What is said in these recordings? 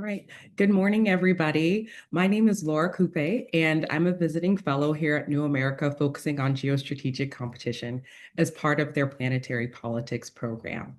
right. Good morning, everybody. My name is Laura Coupe, and I'm a visiting fellow here at New America, focusing on geostrategic competition as part of their planetary politics program.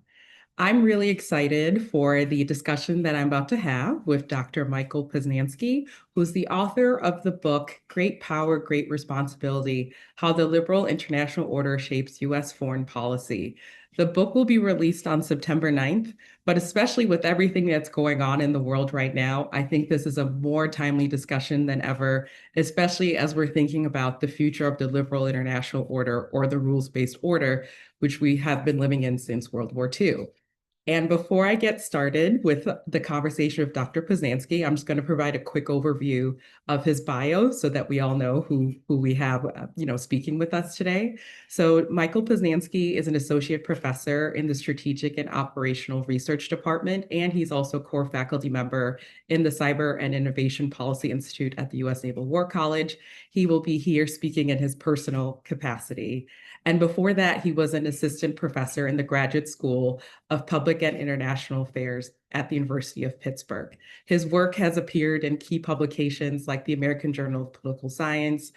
I'm really excited for the discussion that I'm about to have with Dr. Michael Poznansky, who's the author of the book Great Power, Great Responsibility: How the Liberal International Order Shapes U.S. Foreign Policy. The book will be released on September 9th, but especially with everything that's going on in the world right now, I think this is a more timely discussion than ever, especially as we're thinking about the future of the liberal international order or the rules-based order, which we have been living in since World War II. And before I get started with the conversation with Dr. Poznansky, I'm just going to provide a quick overview of his bio so that we all know who we have, speaking with us today. So Michael Poznansky is an associate professor in the Strategic and Operational Research Department, and he's also core faculty member in the Cyber and Innovation Policy Institute at the U.S. Naval War College. He will be here speaking in his personal capacity. And before that, he was an assistant professor in the Graduate School of Public and International Affairs at the University of Pittsburgh. His work has appeared in key publications like the American Journal of Political Science,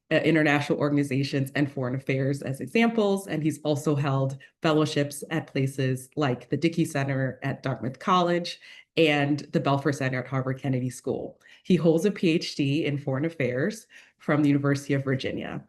international organizations, and foreign affairs as examples. And he's also held fellowships at places like the Dickey Center at Dartmouth College and the Belfer Center at Harvard Kennedy School. He holds a PhD in foreign affairs from the University of Virginia.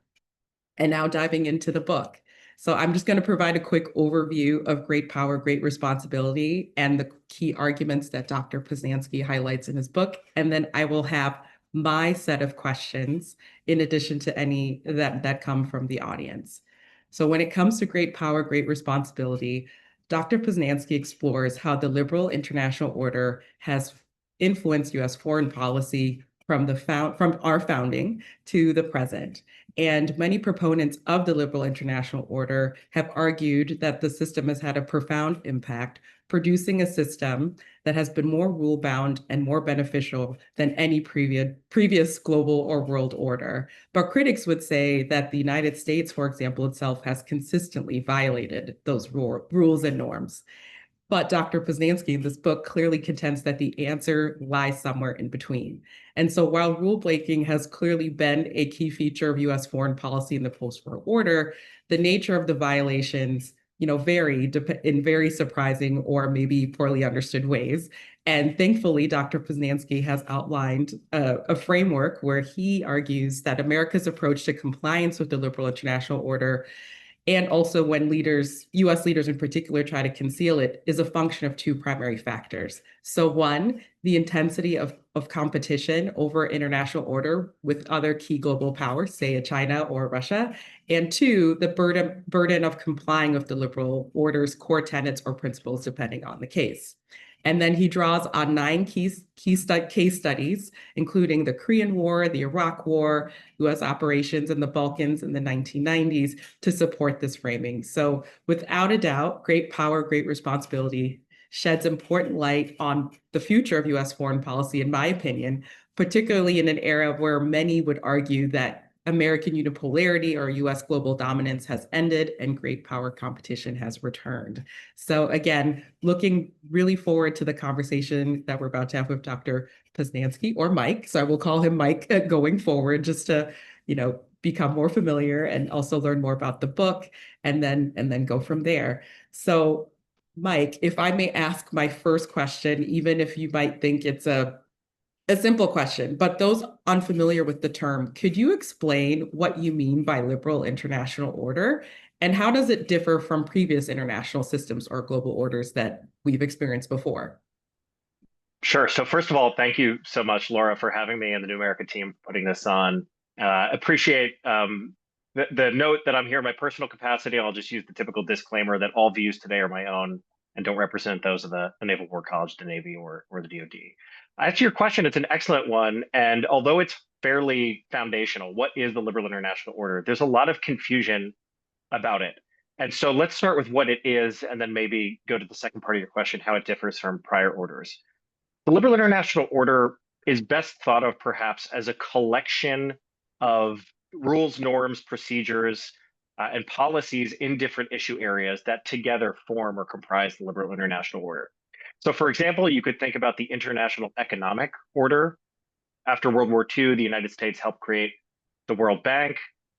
And now diving into the book. So I'm just going to provide a quick overview of Great Power, Great Responsibility and the key arguments that Dr. Poznansky highlights in his book. And then I will have my set of questions in addition to any that come from the audience. So when it comes to Great Power, Great Responsibility, Dr. Poznansky explores how the liberal international order has influenced U.S. foreign policy from our founding to the present. And many proponents of the liberal international order have argued that the system has had a profound impact, producing a system that has been more rule-bound and more beneficial than any previous global or world order. But critics would say that the United States, for example, itself has consistently violated those rules and norms. But Dr. Poznansky in this book clearly contends that the answer lies somewhere in between. And so while rule breaking has clearly been a key feature of US foreign policy in the post-war order, the nature of the violations, vary in very surprising or maybe poorly understood ways. And thankfully, Dr. Poznansky has outlined a framework where he argues that America's approach to compliance with the liberal international order, and also when US leaders in particular, try to conceal it, is a function of two primary factors. So one, the intensity of competition over international order with other key global powers, say China or Russia. And two, the burden of complying with the liberal order's core tenets or principles, depending on the case. And then he draws on 9 case studies, including the Korean War, the Iraq War, US operations in the Balkans in the 1990s, to support this framing. So without a doubt, Great Power, Great Responsibility sheds important light on the future of US foreign policy, in my opinion, particularly in an era where many would argue that American unipolarity or US global dominance has ended and great power competition has returned. So again, looking really forward to the conversation that we're about to have with Dr. Poznansky, or Mike. So I will call him Mike going forward, just to, become more familiar and also learn more about the book and then go from there. So Mike, if I may ask my first question, even if you might think it's a simple question, but those unfamiliar with the term, could you explain what you mean by liberal international order, and how does it differ from previous international systems or global orders that we've experienced before? Sure. So first of all, thank you so much, Laura, for having me and the New America team putting this on. Appreciate the note that I'm here in my personal capacity. I'll just use the typical disclaimer that all views today are my own and don't represent those of the Naval War College, the Navy, or the DoD. As to your question, it's an excellent one. And although it's fairly foundational, what is the liberal international order? There's a lot of confusion about it. And so let's start with what it is, and then maybe go to the second part of your question, how it differs from prior orders. The liberal international order is best thought of perhaps as a collection of rules, norms, procedures, and policies in different issue areas that together form or comprise the liberal international order. So, for example, you could think about the International Economic Order. After World War II, the United States helped create the World Bank.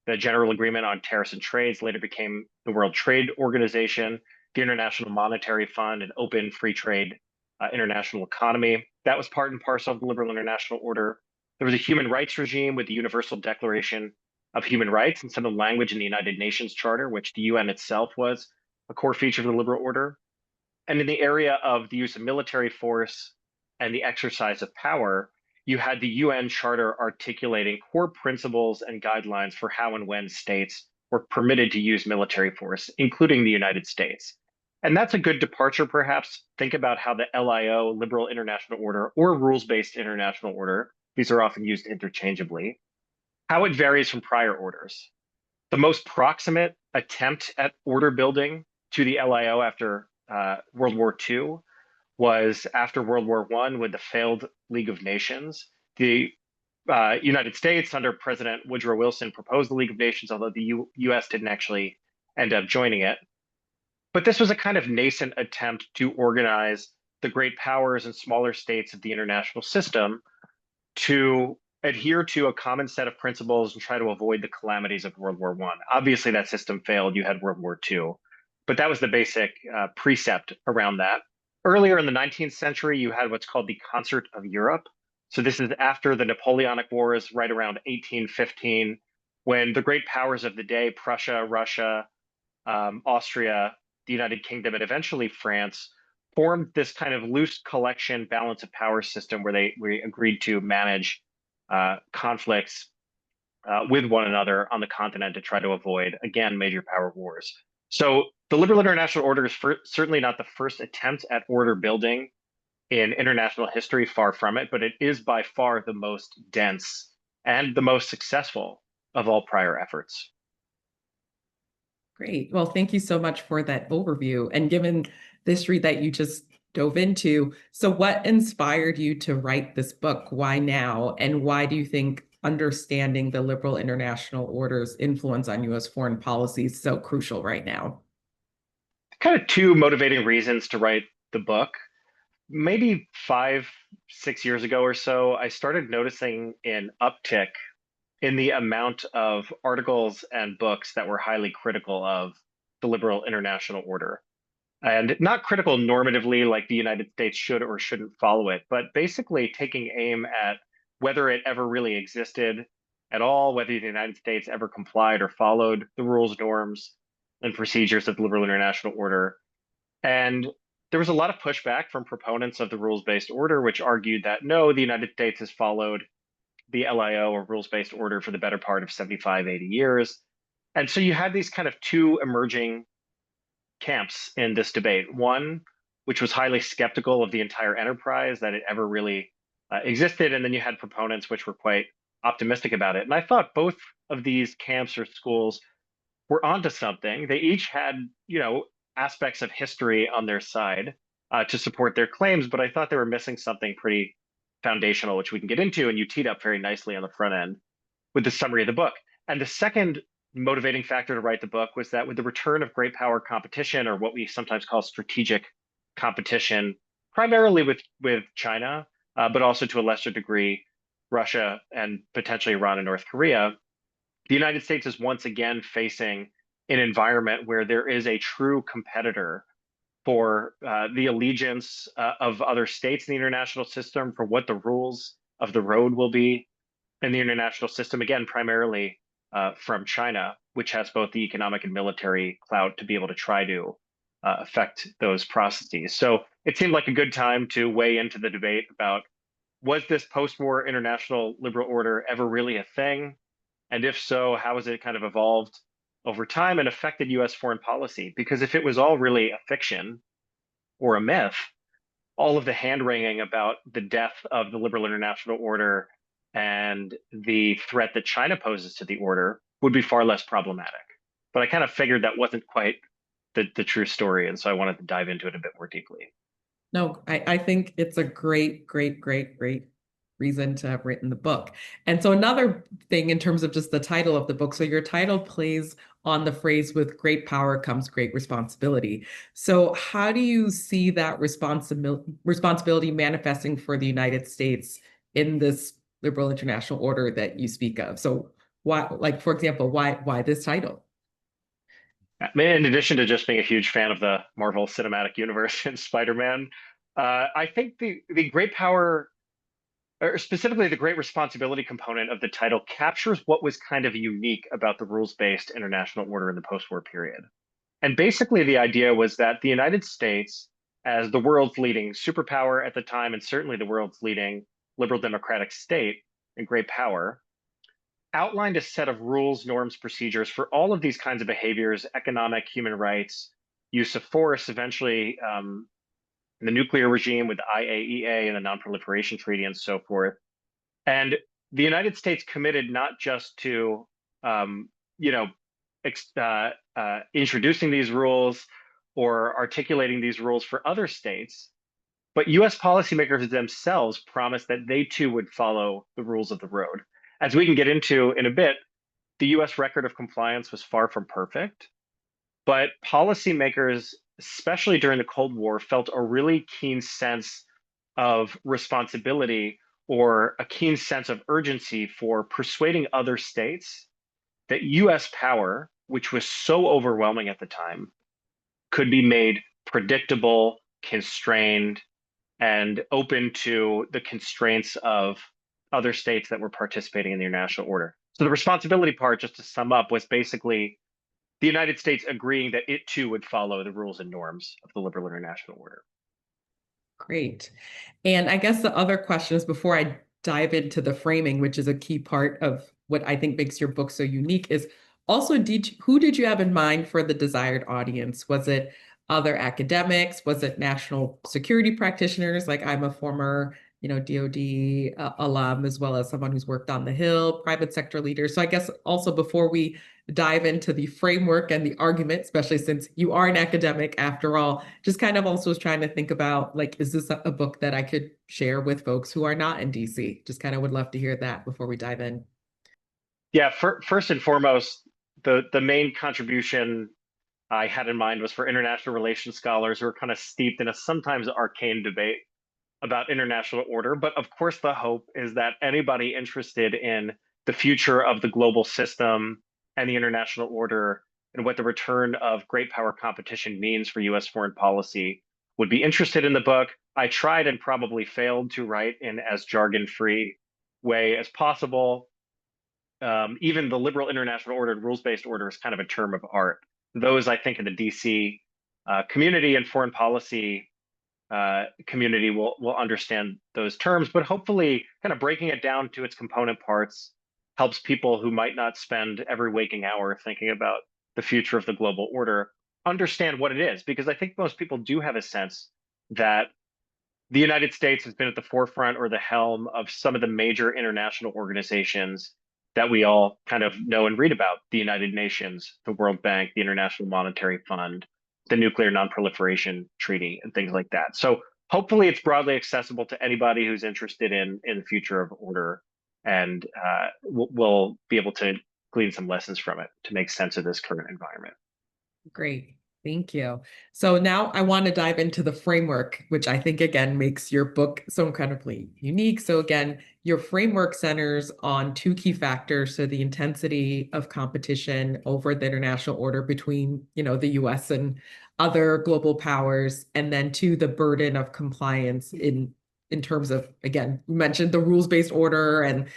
The General Agreement on Tariffs and Trades later became the World Trade Organization, the International Monetary Fund, an open free trade international economy. That was part and parcel of the liberal international order. There was a human rights regime with the Universal Declaration of Human Rights and some of the language in the United Nations Charter, which the UN itself was a core feature of the liberal order. And in the area of the use of military force and the exercise of power, you had the UN Charter articulating core principles and guidelines for how and when states were permitted to use military force, including the United States. And that's a good departure, perhaps. Think about how the LIO, Liberal International Order, or rules based international order, these are often used interchangeably, how it varies from prior orders. The most proximate attempt at order building to the LIO after World War II was after World War I with the failed League of Nations. The United States, under President Woodrow Wilson, proposed the League of Nations, although the US didn't actually end up joining it. But this was a kind of nascent attempt to organize the great powers and smaller states of the international system to adhere to a common set of principles and try to avoid the calamities of World War I. Obviously, that system failed. You had World War II, but that was the basic precept around that. Earlier in the 19th century, you had what's called the Concert of Europe. So this is after the Napoleonic Wars, right around 1815, when the great powers of the day, Prussia, Russia, Austria, the United Kingdom, and eventually France, formed this kind of loose collection balance of power system where we agreed to manage conflicts with one another on the continent to try to avoid, again, major power wars. So the liberal international order is certainly not the first attempt at order building in international history, far from it, but it is by far the most dense and the most successful of all prior efforts. Great. Well, thank you so much for that overview. And given the history that you just dove into, so what inspired you to write this book? Why now? And why do you think understanding the liberal international order's influence on US foreign policy is so crucial right now? Kind of two motivating reasons to write the book. Maybe 5, 6 years ago or so, I started noticing an uptick in the amount of articles and books that were highly critical of the liberal international order. And not critical normatively, like the United States should or shouldn't follow it, but basically taking aim at whether it ever really existed at all, whether the United States ever complied or followed the rules, norms, and procedures of the liberal international order. And there was a lot of pushback from proponents of the rules based order, which argued that no, the United States has followed the LIO or rules based order for the better part of 75, 80 years. And so you had these kind of two emerging camps in this debate. One, which was highly skeptical of the entire enterprise, that it ever really existed. And then you had proponents which were quite optimistic about it. And I thought both of these camps or schools were onto something. They each had, aspects of history on their side to support their claims, but I thought they were missing something pretty foundational, which we can get into. And you teed up very nicely on the front end with the summary of the book. And the second motivating factor to write the book was that with the return of great power competition, or what we sometimes call strategic competition, primarily with China, but also to a lesser degree, Russia and potentially Iran and North Korea, the United States is once again facing an environment where there is a true competitor for the allegiance of other states in the international system, for what the rules of the road will be in the international system, again, primarily from China, which has both the economic and military clout to be able to try to affect those processes. So it seemed like a good time to weigh into the debate about, was this post-war international liberal order ever really a thing? And if so, how has it kind of evolved over time and affected US foreign policy? Because if it was all really a fiction or a myth, all of the hand wringing about the death of the liberal international order and the threat that China poses to the order would be far less problematic. But I kind of figured that wasn't quite the true story. And so I wanted to dive into it a bit more deeply. No, I think it's a great, great, great, great reason to have written the book. And so another thing in terms of just the title of the book, so your title plays on the phrase with great power comes great responsibility. So how do you see that responsibility manifesting for the United States in this liberal international order that you speak of? So why, like, for example, why this title? I mean, in addition to just being a huge fan of the Marvel Cinematic Universe and Spider-Man, I think the great power, or specifically the great responsibility component of the title, captures what was kind of unique about the rules-based international order in the post-war period. And basically, the idea was that the United States, as the world's leading superpower at the time, and certainly the world's leading liberal democratic state and great power, outlined a set of rules, norms, procedures for all of these kinds of behaviors: economic, human rights, use of force, eventually the nuclear regime with the IAEA and the Non-Proliferation Treaty and so forth. And the United States committed not just to, um, you know, introducing these rules or articulating these rules for other states, but US policymakers themselves promised that they too would follow the rules of the road. As we can get into in a bit, the US record of compliance was far from perfect, but policymakers, especially during the Cold War, felt a really keen sense of responsibility or a keen sense of urgency for persuading other states that US power, which was so overwhelming at the time, could be made predictable, constrained, and open to the constraints of other states that were participating in the international order. So the responsibility part, just to sum up, was basically the United States agreeing that it too would follow the rules and norms of the liberal international order. Great. And I guess the other question is, before I dive into the framing, which is a key part of what I think makes your book so unique, is also who did you have in mind for the desired audience? Was it other academics? Was it national security practitioners? Like I'm a former, DoD alum, as well as someone who's worked on the Hill, private sector leaders. So I guess also before we dive into the framework and the argument, especially since you are an academic after all, just kind of also was trying to think about, like, is this a book that I could share with folks who are not in DC? Just kind of would love to hear that before we dive in. Yeah, first and foremost, the main contribution I had in mind was for international relations scholars who are kind of steeped in a sometimes arcane debate about international order. But of course, the hope is that anybody interested in the future of the global system and the international order and what the return of great power competition means for US foreign policy would be interested in the book. I tried and probably failed to write in as jargon-free way as possible. Even the liberal international order and rules-based order is kind of a term of art. Those, I think, in the DC community and foreign policy community will understand those terms, but hopefully kind of breaking it down to its component parts helps people who might not spend every waking hour thinking about the future of the global order understand what it is, because I think most people do have a sense that the United States has been at the forefront or the helm of some of the major international organizations that we all kind of know and read about: the United Nations, the World Bank, the International Monetary Fund, the Nuclear Non-Proliferation Treaty, and things like that. So hopefully it's broadly accessible to anybody who's interested in the future of order, and we'll be able to glean some lessons from it to make sense of this current environment. Great. Thank you. So now I want to dive into the framework, which I think again makes your book so incredibly unique. So again, your framework centers on two key factors. So the intensity of competition over the international order between, the US and other global powers, and then two, the burden of compliance in terms of, again, you mentioned the rules-based order and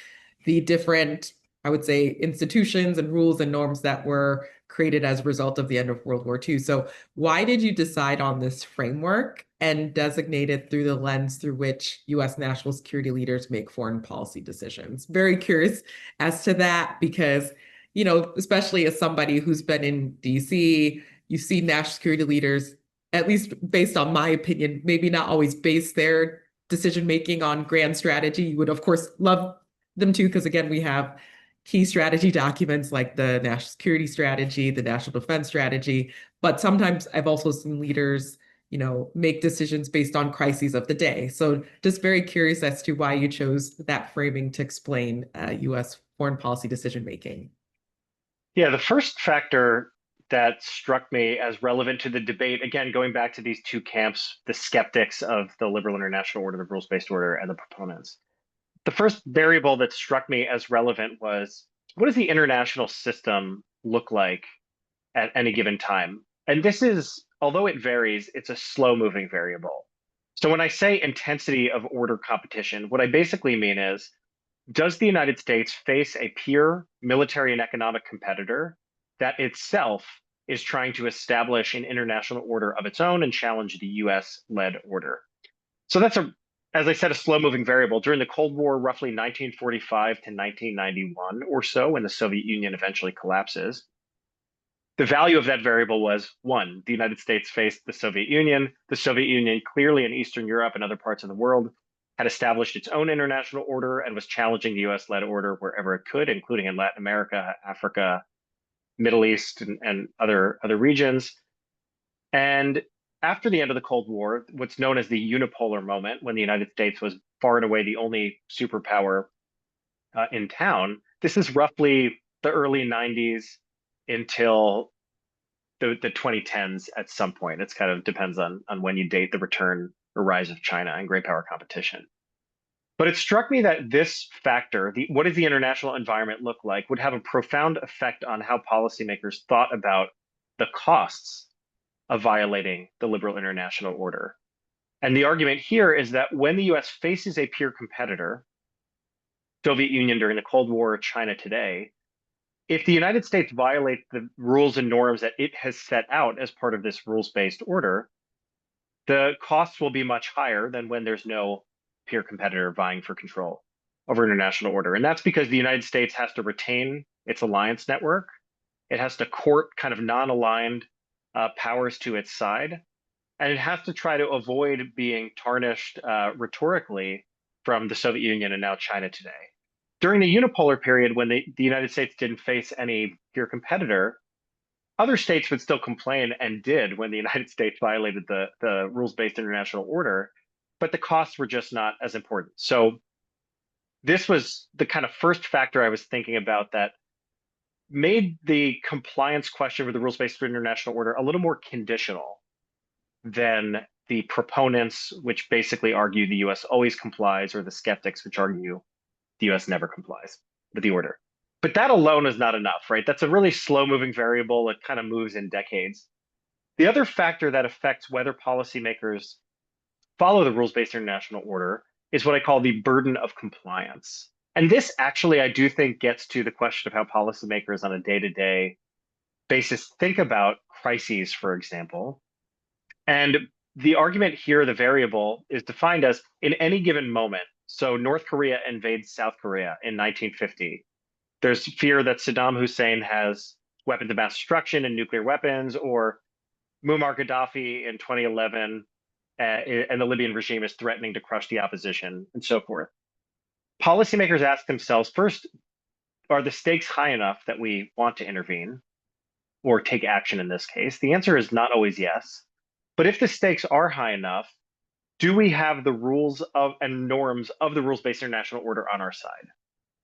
the different, I would say, institutions and rules and norms that were created as a result of the end of World War II. So why did you decide on this framework and designate it through the lens through which US national security leaders make foreign policy decisions? Very curious as to that, because, especially as somebody who's been in DC, you see national security leaders, at least based on my opinion, maybe not always base their decision making on grand strategy. You would, of course, love them too, because again, we have key strategy documents like the national security strategy, the national defense strategy. But sometimes I've also seen leaders make decisions based on crises of the day. So just very curious as to why you chose that framing to explain US foreign policy decision making. Yeah, the first factor that struck me as relevant to the debate, again, going back to these two camps, the skeptics of the liberal international order, the rules-based order, and the proponents. The first variable that struck me as relevant was, what does the international system look like at any given time? And this is, although it varies, it's a slow-moving variable. So when I say intensity of order competition, what I basically mean is, does the United States face a peer military and economic competitor that itself is trying to establish an international order of its own and challenge the US-led order? So that's as I said, a slow-moving variable. During the Cold War, roughly 1945 to 1991 or so, when the Soviet Union eventually collapses, the value of that variable was one, the United States faced the Soviet Union. The Soviet Union, clearly in Eastern Europe and other parts of the world, had established its own international order and was challenging the US-led order wherever it could, including in Latin America, Africa, Middle East, and other regions. And after the end of the Cold War, what's known as the unipolar moment, when the United States was far and away the only superpower in town, this is roughly the early 90s until the 2010s at some point. It's kind of depends on when you date the return or rise of China and great power competition. But it struck me that this factor, what does the international environment look like, would have a profound effect on how policymakers thought about the costs of violating the liberal international order. And the argument here is that when the US faces a peer competitor, Soviet Union during the Cold War, China today, if the United States violates the rules and norms that it has set out as part of this rules-based order, the costs will be much higher than when there's no peer competitor vying for control over international order. And that's because the United States has to retain its alliance network. It has to court kind of non-aligned powers to its side. And it has to try to avoid being tarnished rhetorically from the Soviet Union and now China today. During the unipolar period, when the United States didn't face any peer competitor, other states would still complain and did when the United States violated the rules-based international order, but the costs were just not as important. So this was the kind of first factor I was thinking about that made the compliance question for the rules-based international order a little more conditional than the proponents, which basically argue the US always complies, or the skeptics, which argue the US never complies with the order. But that alone is not enough, right? That's a really slow moving variable. It kind of moves in decades. The other factor that affects whether policymakers follow the rules-based international order is what I call the burden of compliance. And this actually, I do think, gets to the question of how policymakers on a day-to-day basis think about crises, for example. And the argument here, the variable, is defined as in any given moment. So North Korea invades South Korea in 1950. There's fear that Saddam Hussein has weapons of mass destruction and nuclear weapons, or Muammar Gaddafi in 2011, and the Libyan regime is threatening to crush the opposition, and so forth. Policymakers ask themselves first, are the stakes high enough that we want to intervene or take action in this case? The answer is not always yes. But if the stakes are high enough, do we have the rules of and norms of the rules-based international order on our side?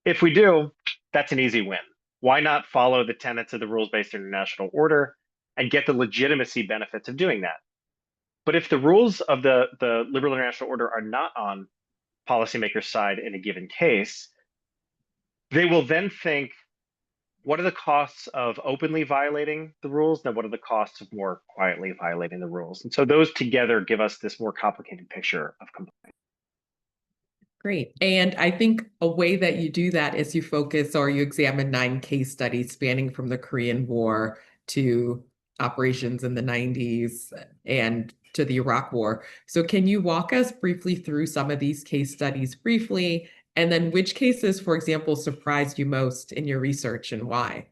If we do, that's an easy win. Why not follow the tenets of the rules-based international order and get the legitimacy benefits of doing that? But if the rules of the liberal international order are not on policymakers' side in a given case, they will then think, what are the costs of openly violating the rules? Then what are the costs of more quietly violating the rules? And so those together give us this more complicated picture of compliance. Great. And I think a way that you do that is you focus or you examine 9 case studies spanning from the Korean War to operations in the 90s and to the Iraq War. So can you walk us briefly through some of these case studies briefly? And then which cases, for example, surprised you most in your research and why?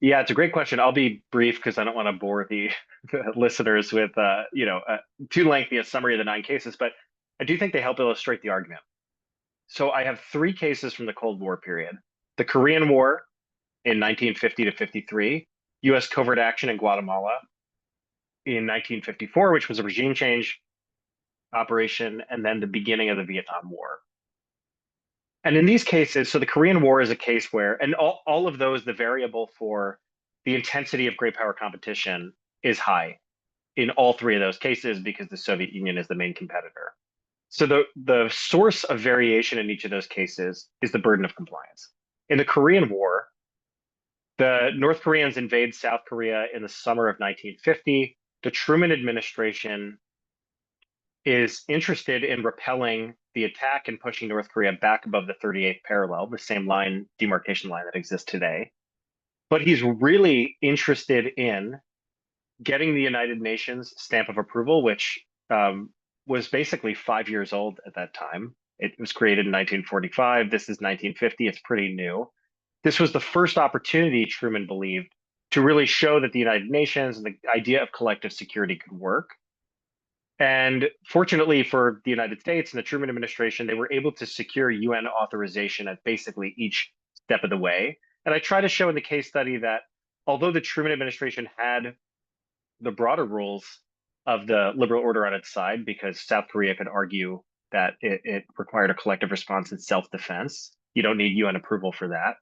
Yeah, it's a great question. I'll be brief because I don't want to bore the listeners with too lengthy a summary of the 9 cases, but I do think they help illustrate the argument. So I have 3 cases from the Cold War period: the Korean War in 1950 to 53, U.S. covert action in Guatemala, in 1954, which was a regime change operation, and then the beginning of the Vietnam War. And in these cases, so the Korean War is a case where, and all of those, the variable for the intensity of great power competition is high in all three of those cases because the Soviet Union is the main competitor. So the source of variation in each of those cases is the burden of compliance. In the Korean War, the North Koreans invade South Korea in the summer of 1950. The Truman administration is interested in repelling the attack and pushing North Korea back above the 38th parallel, the same line, demarcation line that exists today. But he's really interested in getting the United Nations stamp of approval, which was basically 5 years old at that time. It was created in 1945. This is 1950. It's pretty new. This was the first opportunity, Truman believed, to really show that the United Nations and the idea of collective security could work. And fortunately for the United States and the Truman administration, they were able to secure UN authorization at basically each step of the way. And I try to show in the case study that although the Truman administration had the broader rules of the liberal order on its side, because South Korea could argue that it required a collective response in self-defense. You don't need UN approval for that.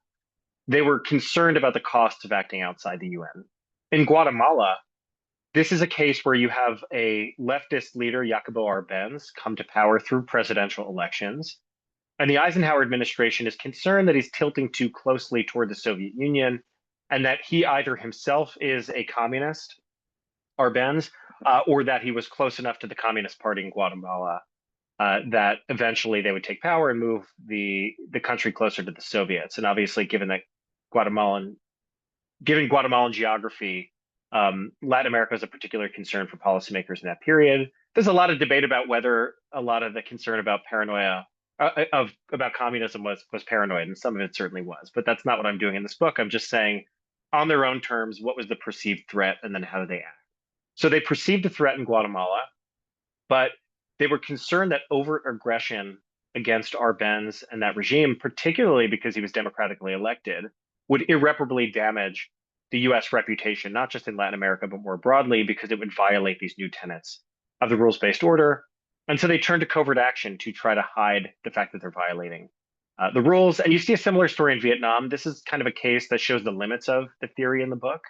They were concerned about the costs of acting outside the UN. In Guatemala, this is a case where you have a leftist leader, Jacobo Arbenz, come to power through presidential elections. And the Eisenhower administration is concerned that he's tilting too closely toward the Soviet Union and that he either himself is a communist, Arbenz, or that he was close enough to the Communist Party in Guatemala that eventually they would take power and move the country closer to the Soviets. And obviously, given Guatemalan geography, Latin America is a particular concern for policymakers in that period. There's a lot of debate about whether a lot of the concern about paranoia about communism was paranoid, and some of it certainly was. But that's not what I'm doing in this book. I'm just saying, on their own terms, what was the perceived threat, and then how did they act? So they perceived a threat in Guatemala, but they were concerned that overt aggression against Arbenz and that regime, particularly because he was democratically elected, would irreparably damage the US reputation, not just in Latin America, but more broadly, because it would violate these new tenets of the rules-based order. And so they turned to covert action to try to hide the fact that they're violating the rules. And you see a similar story in Vietnam. This is kind of a case that shows the limits of the theory in the book.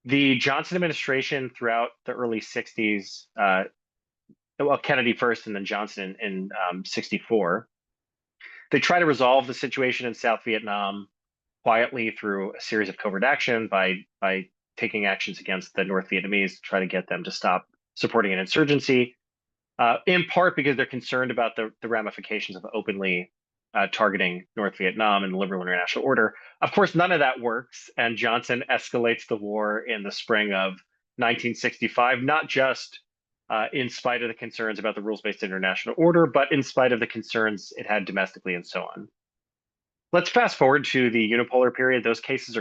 The Johnson administration throughout the early 60s, well, Kennedy first and then Johnson in 64, they try to resolve the situation in South Vietnam quietly through a series of covert action by taking actions against the North Vietnamese to try to get them to stop supporting an insurgency, in part because they're concerned about the ramifications of openly targeting North Vietnam and the liberal international order. Of course, none of that works, and Johnson escalates the war in the spring of 1965, not just in spite of the concerns about the rules-based international order, but in spite of the concerns it had domestically and so on. Let's fast forward to the unipolar period. Those cases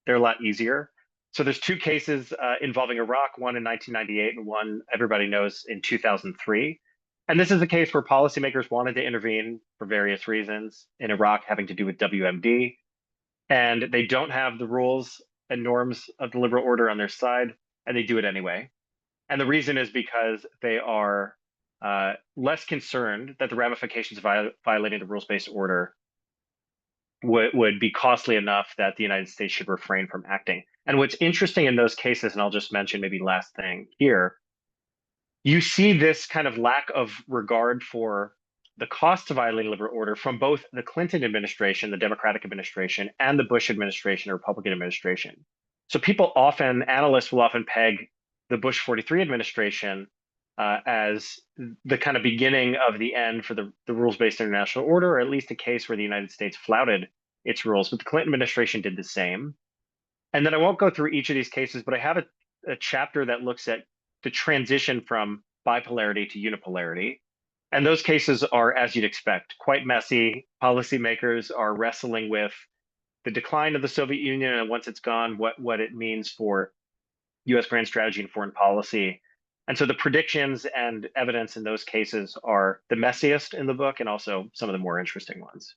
they're a lot easier. So there's two cases involving Iraq, one in 1998 and one everybody knows in 2003. And this is a case where policymakers wanted to intervene for various reasons in Iraq having to do with WMD. And they don't have the rules and norms of the liberal order on their side, and they do it anyway. And the reason is because they are less concerned that the ramifications of violating the rules-based order would be costly enough that the United States should refrain from acting. And what's interesting in those cases, and I'll just mention maybe last thing here, you see this kind of lack of regard for the cost of violating liberal order from both the Clinton administration, the Democratic administration, and the Bush administration, the Republican administration. So analysts will often peg the Bush 43 administration as the kind of beginning of the end for the rules-based international order, or at least a case where the United States flouted its rules. But the Clinton administration did the same. And then I won't go through each of these cases, but I have a chapter that looks at the transition from bipolarity to unipolarity. And those cases are, as you'd expect, quite messy. Policymakers are wrestling with the decline of the Soviet Union, and once it's gone, what it means for US grand strategy and foreign policy. And so the predictions and evidence in those cases are the messiest in the book and also some of the more interesting ones.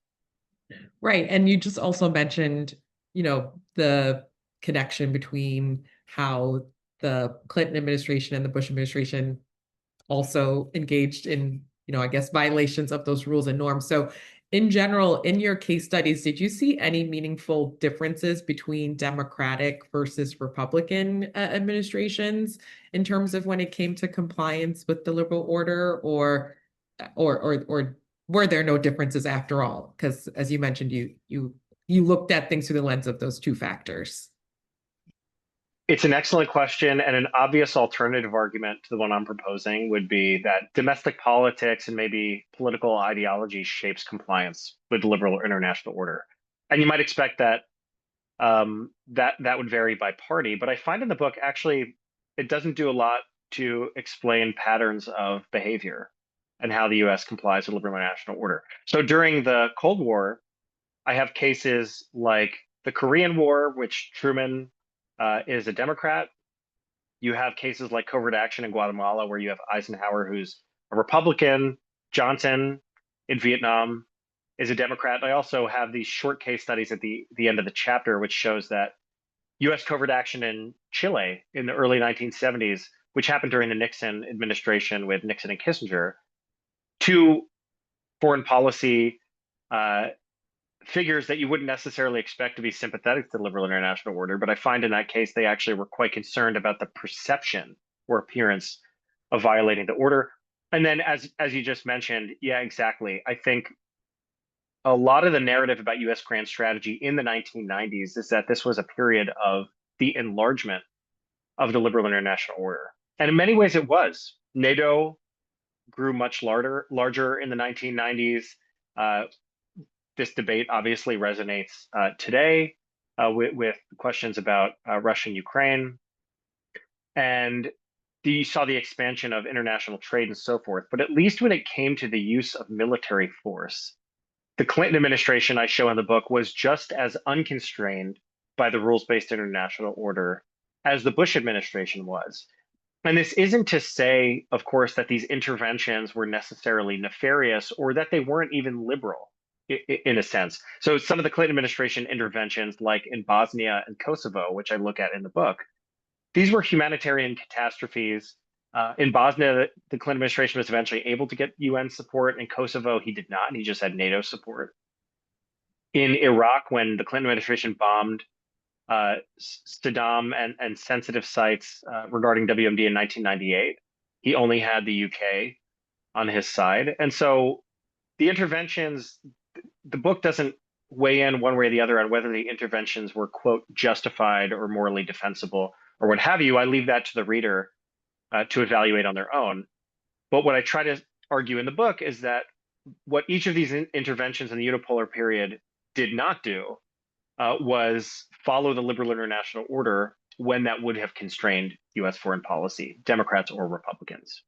Right. And you just also mentioned, the connection between how the Clinton administration and the Bush administration also engaged in, I guess, violations of those rules and norms. So, in general, in your case studies, did you see any meaningful differences between Democratic versus Republican administrations in terms of when it came to compliance with the liberal order, or were there no differences after all? Because as you mentioned, you looked at things through the lens of those two factors. It's an excellent question, and an obvious alternative argument to the one I'm proposing would be that domestic politics and maybe political ideology shapes compliance with the liberal international order. And you might expect that that would vary by party, but I find in the book actually it doesn't do a lot to explain patterns of behavior and how the U.S. complies with liberal international order. So during the Cold War, I have cases like the Korean War, which Truman is a Democrat. You have cases like covert action in Guatemala, where you have Eisenhower, who's a Republican. Johnson in Vietnam is a Democrat. I also have these short case studies at the end of the chapter, which shows that U.S. covert action in Chile in the early 1970s, which happened during the Nixon administration with Nixon and Kissinger, two foreign policy uh, figures that you wouldn't necessarily expect to be sympathetic to the liberal international order. But I find in that case, they actually were quite concerned about the perception or appearance of violating the order. And then, as you just mentioned, yeah, exactly. I think a lot of the narrative about U.S. grand strategy in the 1990s is that this was a period of the enlargement of the liberal international order. And in many ways, it was. NATO grew much larger in the 1990s. Uh, this debate obviously resonates today with questions about Russia and Ukraine. And you saw the expansion of international trade and so forth. But at least when it came to the use of military force, the Clinton administration I show in the book was just as unconstrained by the rules-based international order as the Bush administration was. And this isn't to say, of course, that these interventions were necessarily nefarious or that they weren't even liberal in a sense. So some of the Clinton administration interventions, like in Bosnia and Kosovo, which I look at in the book, these were humanitarian catastrophes. In Bosnia, the Clinton administration was eventually able to get UN support. In Kosovo, he did not, and he just had NATO support. In Iraq, when the Clinton administration bombed Saddam and sensitive sites regarding WMD in 1998, he only had the UK on his side. And so the interventions, the book doesn't weigh in one way or the other on whether the interventions were, quote, justified or morally defensible or what have you. I leave that to the reader to evaluate on their own. But what I try to argue in the book is that what each of these interventions in the unipolar period did not do was follow the liberal international order when that would have constrained U.S. foreign policy, Democrats or Republicans.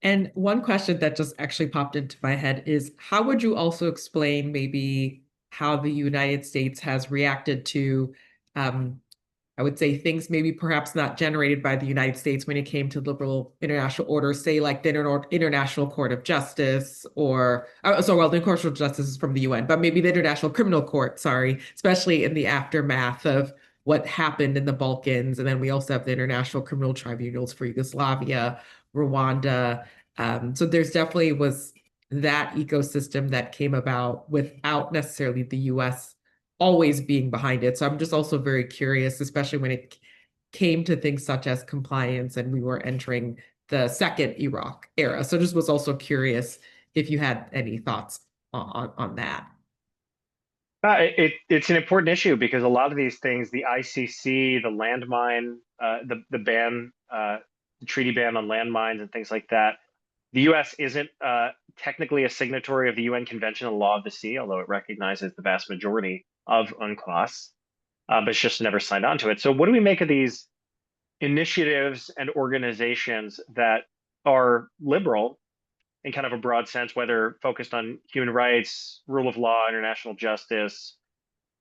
And one question that just actually popped into my head is how would you also explain maybe how the United States has reacted to, I would say, things maybe perhaps not generated by the United States when it came to liberal international order, say like the International Court of Justice, or well, the Court of Justice is from the UN, but maybe the International Criminal Court, sorry, especially in the aftermath of what happened in the Balkans. And then we also have the International Criminal Tribunals for Yugoslavia, Rwanda. So there's definitely was that ecosystem that came about without necessarily the US always being behind it. So I'm just also very curious, especially when it came to things such as compliance and we were entering the second Iraq era. So just was also curious if you had any thoughts on that. It's an important issue because a lot of these things, the ICC, the landmine, the ban, the treaty ban on landmines and things like that, the U.S. isn't technically a signatory of the UN Convention on the Law of the Sea, although it recognizes the vast majority of UNCLOS, but it's just never signed on to it. So what do we make of these initiatives and organizations that are liberal in kind of a broad sense, whether focused on human rights, rule of law, international justice,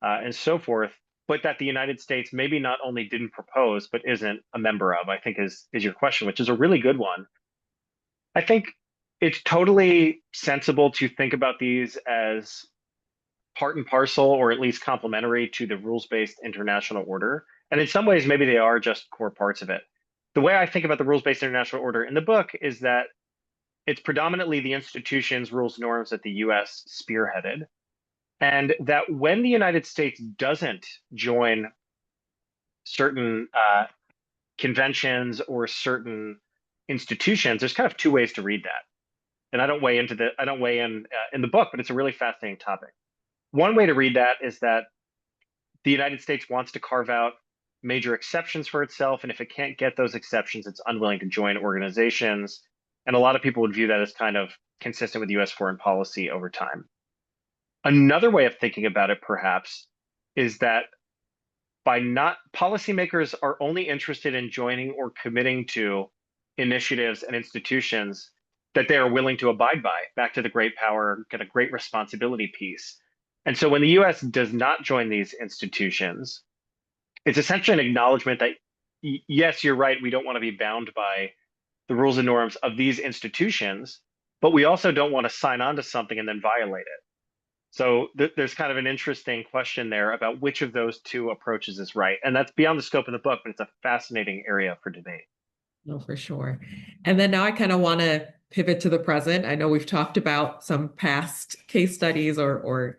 and so forth, but that the United States maybe not only didn't propose, but isn't a member of, I think is your question, which is a really good one. I think it's totally sensible to think about these as part and parcel, or at least complementary to the rules-based international order. And in some ways, maybe they are just core parts of it. The way I think about the rules-based international order in the book is that it's predominantly the institutions, rules, norms that the US spearheaded. And that when the United States doesn't join certain conventions or certain institutions, there's kind of two ways to read that. And I don't weigh in the book, but it's a really fascinating topic. One way to read that is that the United States wants to carve out major exceptions for itself, and if it can't get those exceptions, it's unwilling to join organizations. And a lot of people would view that as kind of consistent with US foreign policy over time. Another way of thinking about it, perhaps, is that by not policymakers are only interested in joining or committing to initiatives and institutions that they are willing to abide by, back to the great power, kind of great responsibility piece. And so when the US does not join these institutions, it's essentially an acknowledgement that, yes, you're right, we don't want to be bound by the rules and norms of these institutions, but we also don't want to sign on to something and then violate it. So there's kind of an interesting question there about which of those two approaches is right. And that's beyond the scope of the book, but it's a fascinating area for debate. No, for sure. And then now I kind of want to pivot to the present. I know we've talked about some past case studies or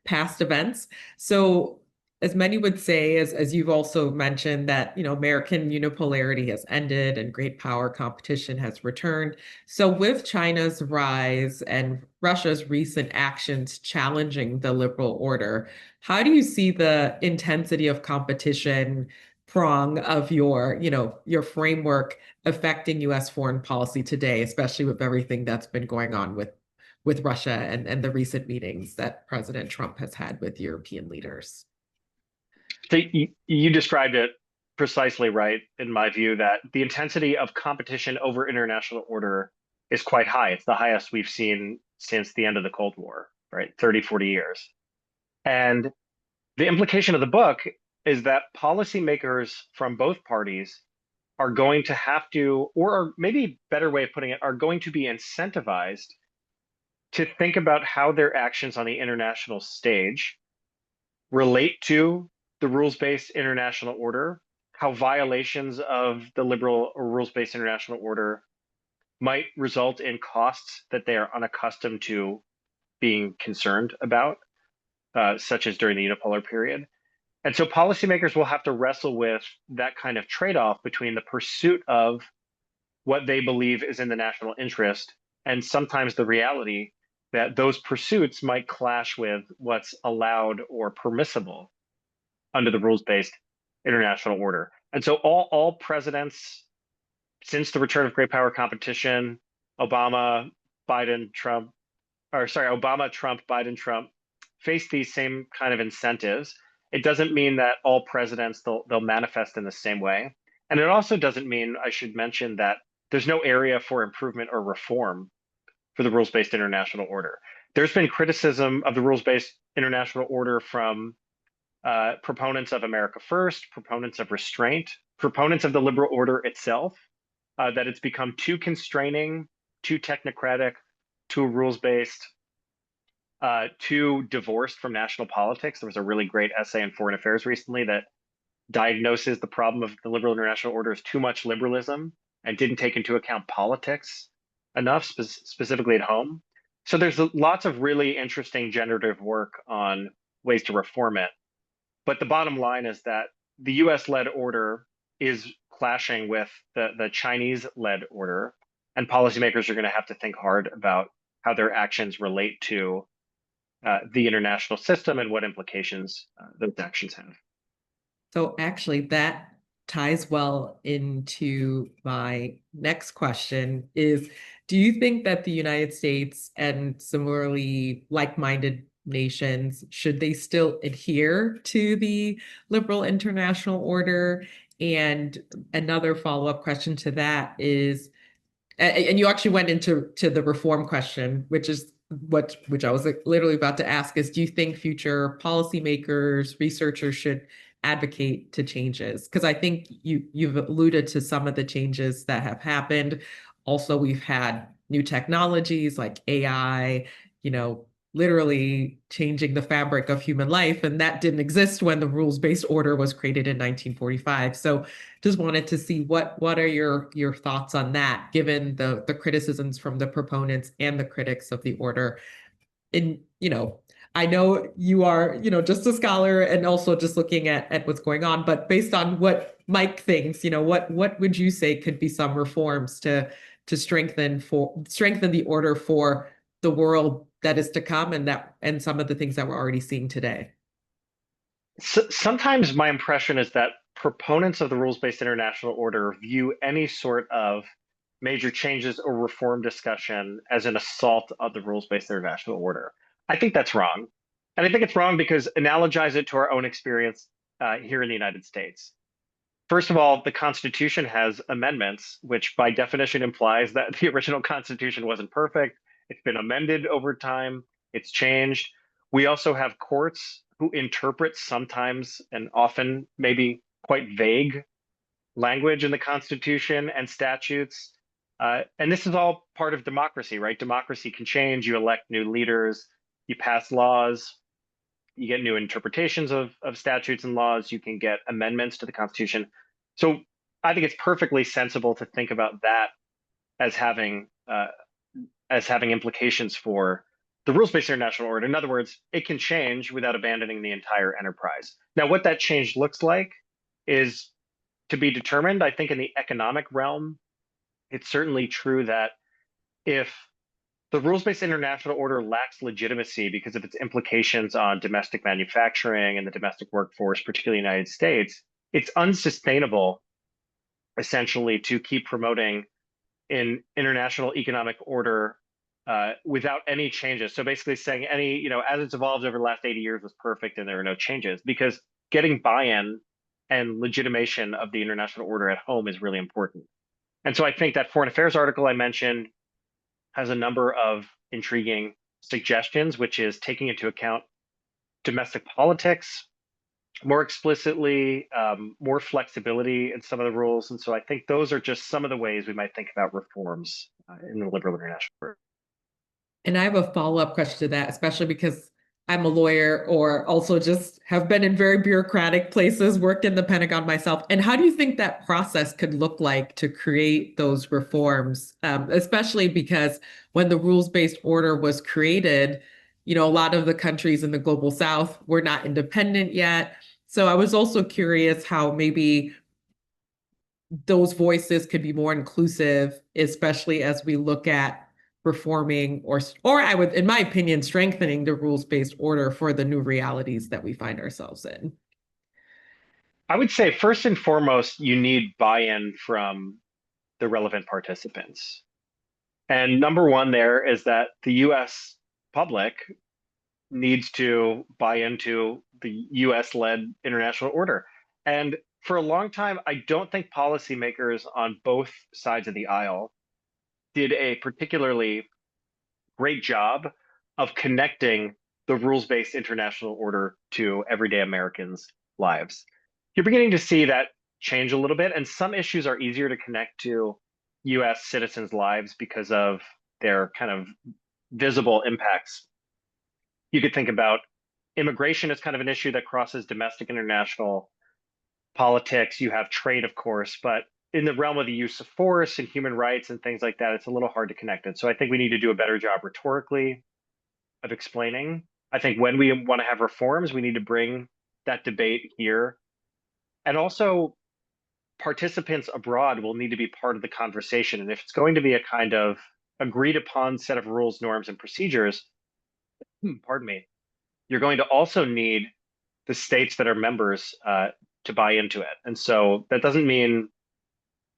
past events. So as many would say, as you've also mentioned, that American unipolarity has ended and great power competition has returned. So with China's rise and Russia's recent actions challenging the liberal order, how do you see the intensity of competition prong of your framework affecting US foreign policy today, especially with everything that's been going on with Russia and the recent meetings that President Trump has had with European leaders? So you described it precisely right, in my view, that the intensity of competition over international order is quite high. It's the highest we've seen since the end of the Cold War, right? 30, 40 years. And the implication of the book is that policymakers from both parties are going to have to, or maybe a better way of putting it, are going to be incentivized to think about how their actions on the international stage relate to the rules-based international order, how violations of the liberal or rules-based international order might result in costs that they are unaccustomed to being concerned about, such as during the unipolar period. And so policymakers will have to wrestle with that kind of trade-off between the pursuit of what they believe is in the national interest and sometimes the reality that those pursuits might clash with what's allowed or permissible under the rules-based international order. And so all presidents since the return of great power competition, Obama, Biden, Trump, or sorry, Obama, Trump, Biden, Trump, face these same kind of incentives. It doesn't mean that all presidents they'll manifest in the same way. And it also doesn't mean, I should mention, that there's no area for improvement or reform for the rules-based international order. There's been criticism of the rules-based international order from proponents of America First, proponents of restraint, proponents of the liberal order itself, that it's become too constraining, too technocratic, too rules-based, too divorced from national politics. There was a really great essay in Foreign Affairs recently that diagnoses the problem of the liberal international order as too much liberalism and didn't take into account politics enough, specifically at home. So there's lots of really interesting generative work on ways to reform it. But the bottom line is that the US-led order is clashing with the Chinese-led order, and policymakers are going to have to think hard about how their actions relate to the international system and what implications those actions have. So actually, that ties well into my next question is, do you think that the United States and similarly like-minded nations, should they still adhere to the liberal international order? And another follow-up question to that is, and you actually went into the reform question, which I was literally about to ask is, do you think future policymakers, researchers should advocate to changes? Because I think you've alluded to some of the changes that have happened. Also, we've had new technologies like AI, literally changing the fabric of human life. And that didn't exist when the rules-based order was created in 1945. So just wanted to see what are your thoughts on that, given the criticisms from the proponents and the critics of the order. And I know you are, just a scholar and also just looking at what's going on, but based on what Mike thinks, what would you say could be some reforms to strengthen the order for the world that is to come, and some of the things that we're already seeing today? Sometimes my impression is that proponents of the rules-based international order view any sort of major changes or reform discussion as an assault on the rules-based international order. I think that's wrong. And I think it's wrong because analogize it to our own experience here in the United States. First of all, the Constitution has amendments, which by definition implies that the original Constitution wasn't perfect. It's been amended over time, it's changed. We also have courts who interpret sometimes and often maybe quite vague language in the Constitution and statutes. And this is all part of democracy, right? Democracy can change. You elect new leaders, you pass laws, you get new interpretations of statutes and laws, you can get amendments to the Constitution. So I think it's perfectly sensible to think about that as having implications for the rules-based international order. In other words, it can change without abandoning the entire enterprise. Now, what that change looks like is to be determined. I think in the economic realm, it's certainly true that if the rules-based international order lacks legitimacy because of its implications on domestic manufacturing and the domestic workforce, particularly in the United States, it's unsustainable, essentially, to keep promoting an international economic order without any changes. So basically saying as it's evolved over the last 80 years was perfect and there are no changes, because getting buy-in and legitimation of the international order at home is really important. And so I think that foreign affairs article I mentioned has a number of intriguing suggestions, which is taking into account domestic politics more explicitly, more flexibility in some of the rules. And so I think those are just some of the ways we might think about reforms in the liberal international order. And I have a follow-up question to that, especially because I'm a lawyer or also just have been in very bureaucratic places, worked in the Pentagon myself. And how do you think that process could look like to create those reforms? Especially because when the rules-based order was created, a lot of the countries in the global South were not independent yet. So I was also curious how maybe those voices could be more inclusive, especially as we look at reforming or I would, in my opinion, strengthening the rules-based order for the new realities that we find ourselves in. I would say, first and foremost, you need buy in from the relevant participants. And number one there is that the US public needs to buy into the US led international order. And for a long time, I don't think policymakers on both sides of the aisle did a particularly great job of connecting the rules based international order to everyday Americans' lives. You're beginning to see that change a little bit, and some issues are easier to connect to US citizens' lives because of their kind of visible impacts. You could think about immigration as kind of an issue that crosses domestic international politics. You have trade, of course, but in the realm of the use of force and human rights and things like that, it's a little hard to connect it. So I think we need to do a better job rhetorically of explaining. I think when we want to have reforms, we need to bring that debate here. And also, participants abroad will need to be part of the conversation. And if it's going to be a kind of agreed upon set of rules, norms, and procedures, pardon me, you're going to also need the states that are members to buy into it. And so that doesn't mean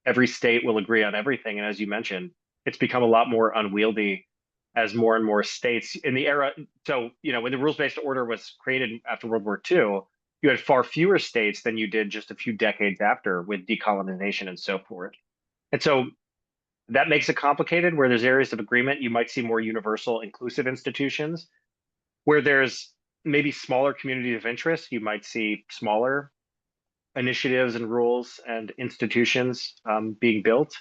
every state will agree on everything. And as you mentioned, it's become a lot more unwieldy as more and more states in the era. So, when the rules based order was created after World War II, you had far fewer states than you did just a few decades after with decolonization and so forth. And so that makes it complicated. Where there's areas of agreement, you might see more universal, inclusive institutions. Where there's maybe smaller communities of interest, you might see smaller initiatives and rules and institutions being built,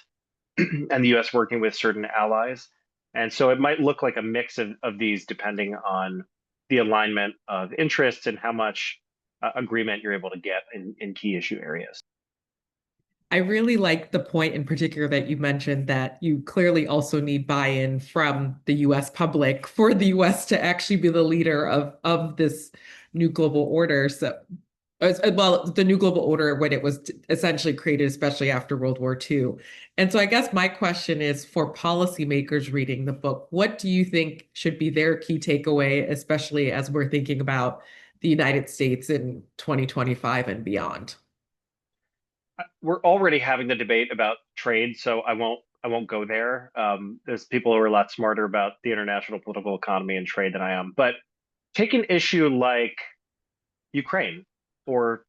and the US working with certain allies. And so it might look like a mix of these depending on the alignment of interests and how much agreement you're able to get in key issue areas. I really like the point in particular that you mentioned that you clearly also need buy-in from the US public for the US to actually be the leader of this new global order. So, well, the new global order when it was essentially created, especially after World War II. And so I guess my question is for policymakers reading the book, what do you think should be their key takeaway, especially as we're thinking about the United States in 2025 and beyond? We're already having the debate about trade, so I won't go there. There's people who are a lot smarter about the international political economy and trade than I am. But take an issue like Ukraine or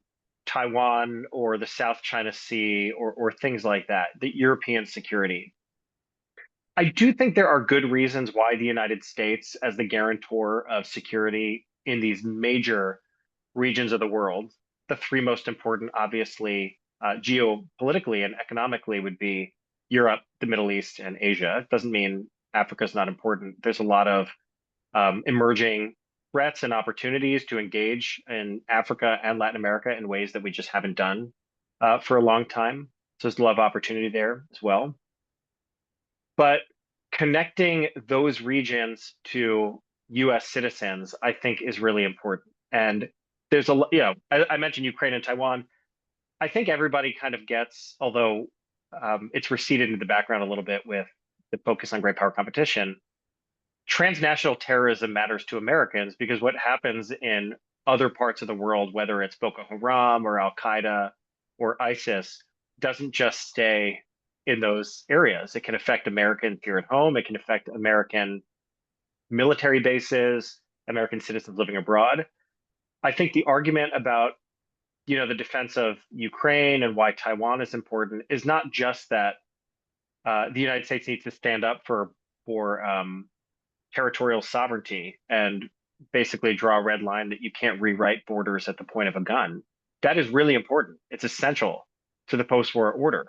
Taiwan or the South China Sea or things like that, the European security. I do think there are good reasons why the United States, as the guarantor of security in these major regions of the world, the three most important, obviously, geopolitically and economically, would be Europe, the Middle East, and Asia. It doesn't mean Africa is not important. There's a lot of emerging threats and opportunities to engage in Africa and Latin America in ways that we just haven't done for a long time. So there's a lot of opportunity there as well. But connecting those regions to US citizens, I think, is really important. And there's I mentioned Ukraine and Taiwan. I think everybody kind of gets, although it's receded into the background a little bit with the focus on great power competition. Transnational terrorism matters to Americans because what happens in other parts of the world, whether it's Boko Haram or Al Qaeda or ISIS, doesn't just stay in those areas. It can affect Americans here at home. It can affect American military bases, American citizens living abroad. I think the argument about the defense of Ukraine and why Taiwan is important is not just that the United States needs to stand up for territorial sovereignty and basically draw a red line that you can't rewrite borders at the point of a gun. That is really important. It's essential to the post-war order.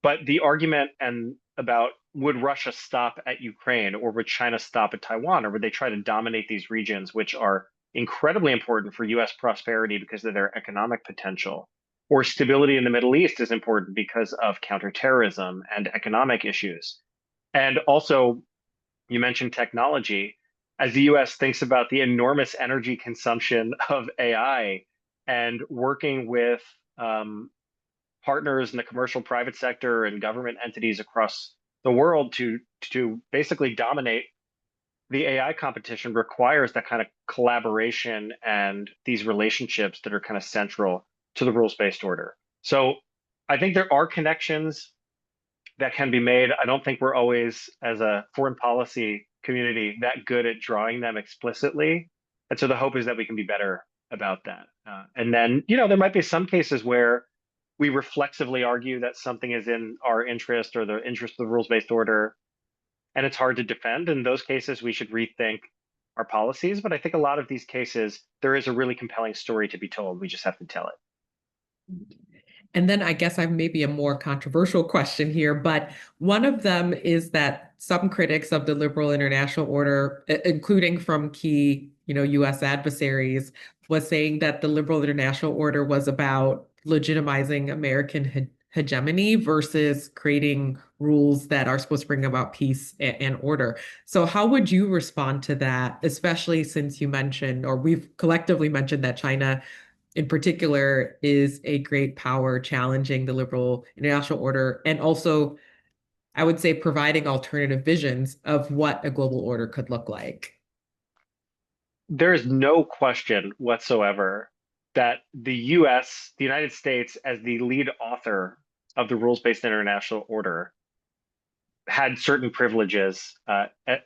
But the argument and about would Russia stop at Ukraine or would China stop at Taiwan or would they try to dominate these regions, which are incredibly important for US prosperity because of their economic potential, or stability in the Middle East is important because of counterterrorism and economic issues. And also, you mentioned technology. As the US thinks about the enormous energy consumption of AI and working with partners in the commercial private sector and government entities across the world to basically dominate the AI competition requires that kind of collaboration and these relationships that are kind of central to the rules-based order. So I think there are connections that can be made. I don't think we're always, as a foreign policy community, that good at drawing them explicitly. And so the hope is that we can be better about that. And then, there might be some cases where we reflexively argue that something is in our interest or the interest of the rules-based order, and it's hard to defend. In those cases, we should rethink our policies. But I think a lot of these cases, there is a really compelling story to be told. We just have to tell it. And then I guess I have maybe a more controversial question here, but one of them is that some critics of the liberal international order, including from key, US adversaries, was saying that the liberal international order was about legitimizing American hegemony versus creating rules that are supposed to bring about peace and order. So how would you respond to that, especially since you mentioned, or we've collectively mentioned that China in particular is a great power challenging the liberal international order and also, I would say, providing alternative visions of what a global order could look like. There is no question whatsoever that the US, the United States, as the lead author of the rules-based international order, had certain privileges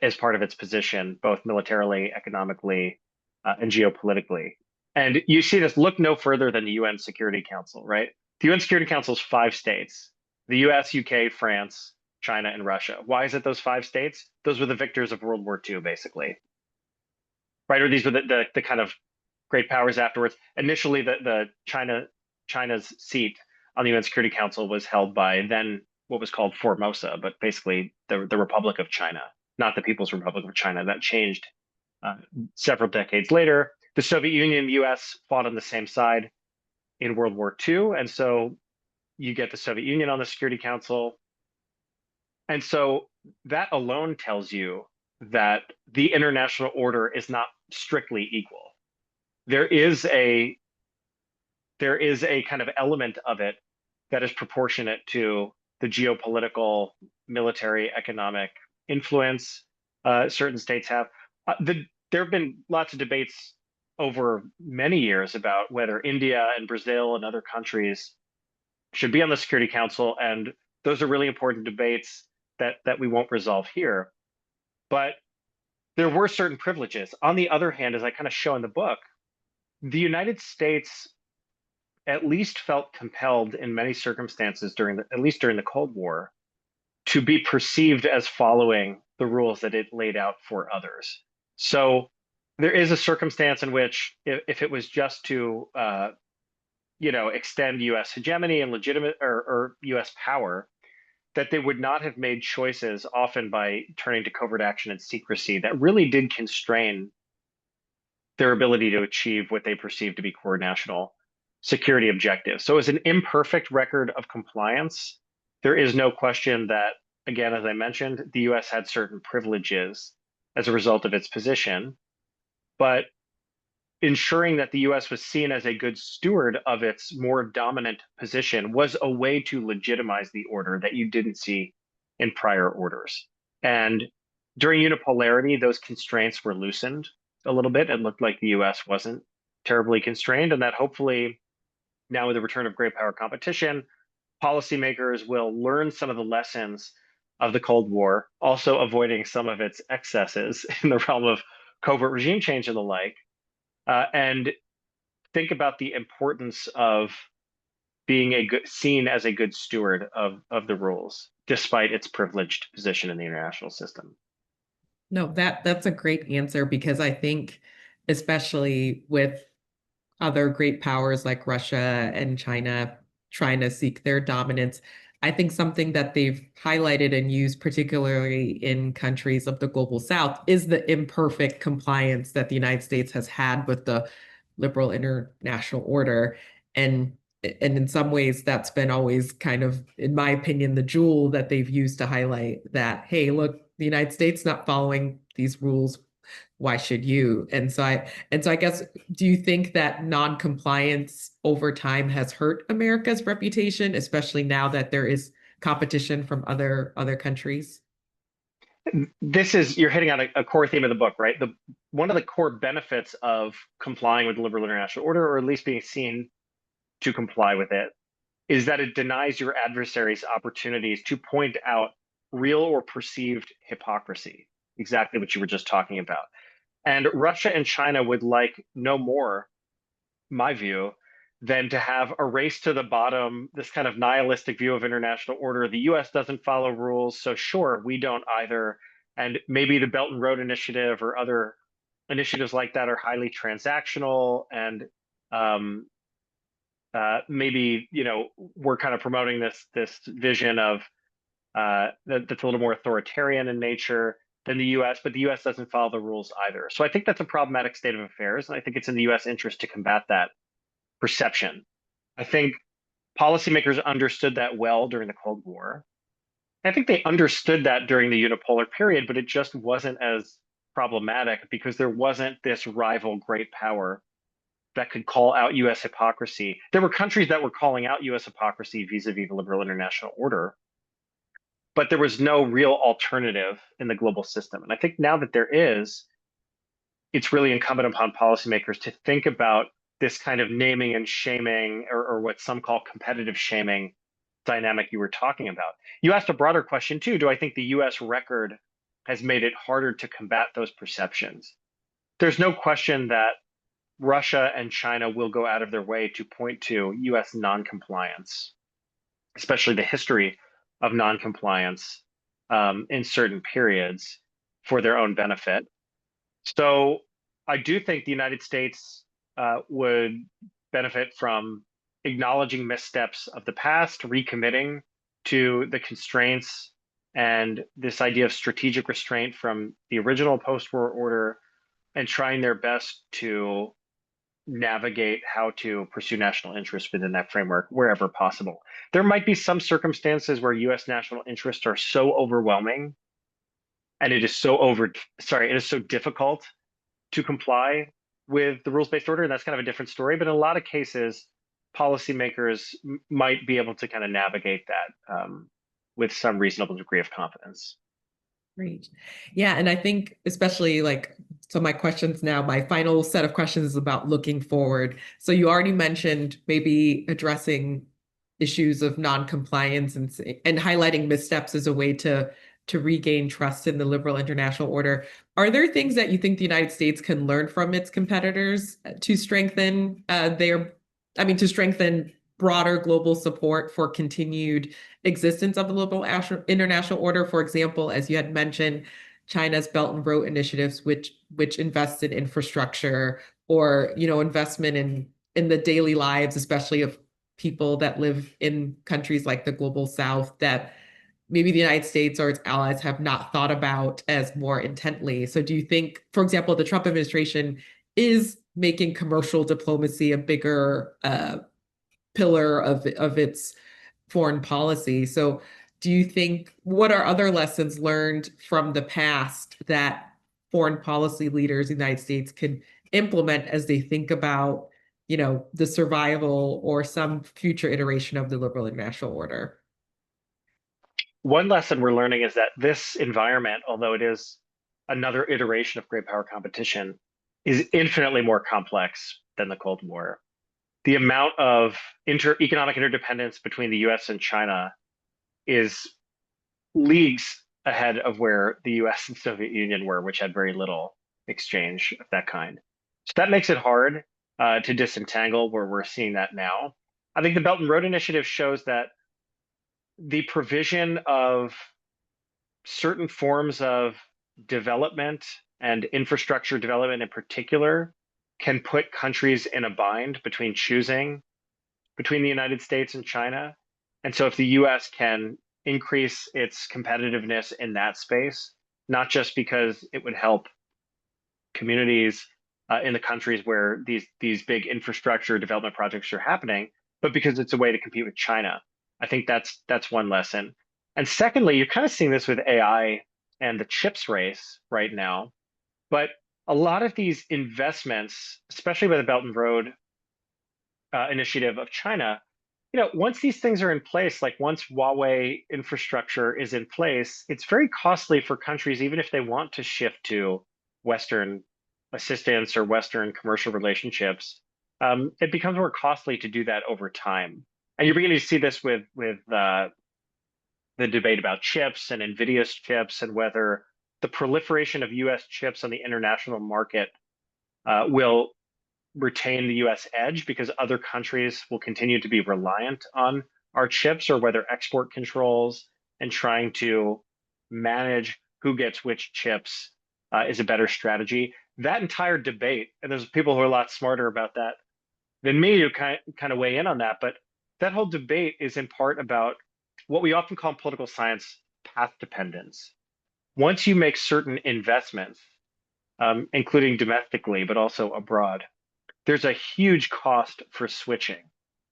as part of its position, both militarily, economically, and geopolitically. And you see this, look no further than the UN Security Council, right? The UN Security Council is 5 states: the US, UK, France, China, and Russia. Why is it those 5 states? Those were the victors of World War II, basically, right? Or these were the kind of great powers afterwards. Initially, the China's seat on the UN Security Council was held by then what was called Formosa, but basically the Republic of China. not the People's Republic of China. That changed uh, several decades later. The Soviet Union and the US fought on the same side in World War II. And so you get the Soviet Union on the Security Council. And so that alone tells you that the international order is not strictly equal. There is a there is a kind of element of it that is proportionate to the geopolitical, military, economic influence certain states have. There have been lots of debates over many years about whether India and Brazil and other countries should be on the Security Council, and those are really important debates that we won't resolve here. But there were certain privileges. On the other hand, as I kind of show in the book, the United States at least felt compelled in many circumstances at least during the Cold War, to be perceived as following the rules that it laid out for others. So there is a circumstance in which, if it was just to, extend U.S. hegemony and legitimate or U.S. power, that they would not have made choices, often by turning to covert action and secrecy, that really did constrain their ability to achieve what they perceived to be core national security objectives. So, as an imperfect record of compliance, there is no question that, again, as I mentioned, the US had certain privileges as a result of its position. But ensuring that the US was seen as a good steward of its more dominant position was a way to legitimize the order that you didn't see in prior orders. And during unipolarity, those constraints were loosened a little bit. It looked like the US wasn't terribly constrained, and that hopefully now, with the return of great power competition, policymakers will learn some of the lessons of the Cold War, also avoiding some of its excesses in the realm of covert regime change and the like, and think about the importance of being seen as a good steward of the rules, despite its privileged position in the international system. No, that's a great answer because I think, especially with other great powers like Russia and China trying to seek their dominance. I think something that they've highlighted and used, particularly in countries of the global south, is the imperfect compliance that the United States has had with the liberal international order. And and in some ways, that's been always kind of, in my opinion, the jewel that they've used to highlight that, hey, look, the United States not following these rules. Why should you? And so I guess, do you think that non-compliance over time has hurt America's reputation, especially now that there is competition from other countries? You're hitting on a core theme of the book, right? One of the core benefits of complying with the liberal international order, or at least being seen to comply with it, is that it denies your adversaries opportunities to point out real or perceived hypocrisy, exactly what you were just talking about. And Russia and China would like no more, my view, than to have a race to the bottom, this kind of nihilistic view of international order. The US doesn't follow rules, so sure, we don't either. And maybe the Belt and Road Initiative or other initiatives like that are highly transactional, and maybe we're kind of promoting this vision of that's a little more authoritarian in nature than the US, but the US doesn't follow the rules either. So I think that's a problematic state of affairs, and I think it's in the US interest to combat that perception. I think policymakers understood that well during the Cold War. I think they understood that during the unipolar period, but it just wasn't as problematic because there wasn't this rival great power that could call out US hypocrisy. There were countries that were calling out US hypocrisy vis-a-vis the liberal international order, but there was no real alternative in the global system. And I think now that there is, it's really incumbent upon policymakers to think about this kind of naming and shaming, or what some call competitive shaming dynamic you were talking about. You asked a broader question too. Do I think the US record has made it harder to combat those perceptions? There's no question that Russia and China will go out of their way to point to US noncompliance, especially the history of noncompliance in certain periods for their own benefit. So I do think the United States would benefit from acknowledging missteps of the past, recommitting to the constraints and this idea of strategic restraint from the original post-war order and trying their best to navigate how to pursue national interest within that framework wherever possible. There might be some circumstances where US national interests are so overwhelming and it is so difficult to comply with the rules-based order, and that's kind of a different story. But in a lot of cases, policymakers might be able to kind of navigate that with some reasonable degree of confidence. Great. Yeah, and I think especially like so my questions now, my final set of questions is about looking forward. So you already mentioned maybe addressing issues of non-compliance and highlighting missteps as a way to regain trust in the liberal international order. Are there things that you think the United States can learn from its competitors to strengthen to strengthen broader global support for continued existence of the liberal international order? For example, as you had mentioned, China's Belt and Road initiatives, which invests in infrastructure or investment in the daily lives, especially of people that live in countries like the global South that maybe the United States or its allies have not thought about as more intently. So do you think, for example, the Trump administration is making commercial diplomacy a bigger pillar of its foreign policy? So do you think what are other lessons learned from the past that foreign policy leaders in the United States could implement as they think about, the survival or some future iteration of the liberal international order? One lesson we're learning is that this environment, although it is another iteration of great power competition, is infinitely more complex than the Cold War. The amount of economic interdependence between the US and China is leagues ahead of where the US and Soviet Union were, which had very little exchange of that kind. So that makes it hard to disentangle where we're seeing that now. I think the Belt and Road Initiative shows that the provision of certain forms of development and infrastructure development in particular can put countries in a bind between choosing between the United States and China. And so if the US can increase its competitiveness in that space, not just because it would help communities in the countries where these big infrastructure development projects are happening, but because it's a way to compete with China. I think that's one lesson. And secondly, you're kind of seeing this with AI and the chips race right now. But a lot of these investments, especially by the Belt and Road initiative of China, once these things are in place, like once Huawei infrastructure is in place, it's very costly for countries, even if they want to shift to Western assistance or Western commercial relationships. It becomes more costly to do that over time. And you're beginning to see this with the debate about chips and NVIDIA's chips and whether the proliferation of US chips on the international market will retain the US edge because other countries will continue to be reliant on our chips, or whether export controls and trying to manage who gets which chips is a better strategy. That entire debate, and there's people who are a lot smarter about that than me who kind of weigh in on that, but that whole debate is in part about what we often call in political science path dependence. Once you make certain investments, including domestically, but also abroad, there's a huge cost for switching.